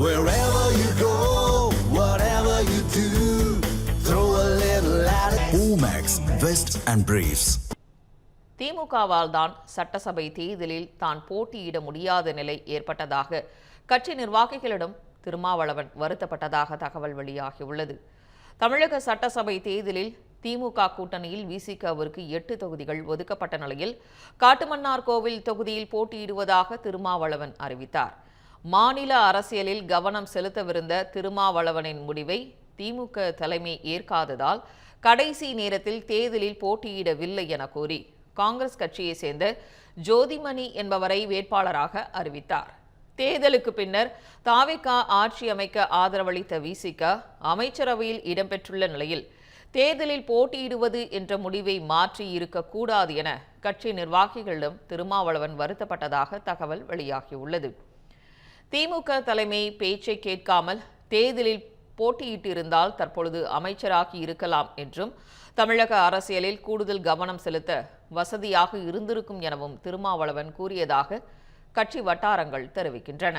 Wherever you go, whatever you do, throw a little at it. Omax, Vest and Briefs. திமுகவால் தான் சட்டசபை தேர்தலில் தான் போட்டியிட முடியாத நிலை ஏற்பட்டதாக கட்சி நிர்வாகிகளிடம் திருமாவளவன் வருத்தப்பட்டதாக தகவல் வெளியாகியுள்ளது. தமிழக சட்டசபை தேர்தலில் திமுக கூட்டணியில் விசிகவிற்கு 8 தொகுதிகள் ஒதுக்கப்பட்ட நிலையில் காட்டுமன்னார்கோவில் தொகுதியில் போட்டியிடுவதாக திருமாவளவன் அறிவித்தார். மாநில அரசியலில் கவனம் செலுத்தவிருந்த திருமாவளவனின் முடிவை திமுக தலைமை ஏற்காததால் கடைசி நேரத்தில் தேர்தலில் போட்டியிடவில்லை என கூறி காங்கிரஸ் கட்சியை சேர்ந்த ஜோதிமணி என்பவரை வேட்பாளராக அறிவித்தார். தேர்தலுக்கு பின்னர் தாவேகா ஆட்சி அமைக்க ஆதரவளித்த விசிக அமைச்சரவையில் இடம்பெற்றுள்ள நிலையில் தேர்தலில் போட்டியிடுவது என்ற முடிவை மாற்றி இருக்கக்கூடாது என கட்சி நிர்வாகிகளிடம் திருமாவளவன் வருத்தப்பட்டதாக தகவல் வெளியாகியுள்ளது. திமுக தலைமை பேச்சை கேட்காமல் தேர்தலில் போட்டியிட்டிருந்தால் தற்பொழுது அமைச்சராகி இருக்கலாம் என்றும் தமிழக அரசியலில் கூடுதல் கவனம் செலுத்த வசதியாக இருந்திருக்கும் எனவும் திருமாவளவன் கூறியதாக கட்சி வட்டாரங்கள் தெரிவிக்கின்றன.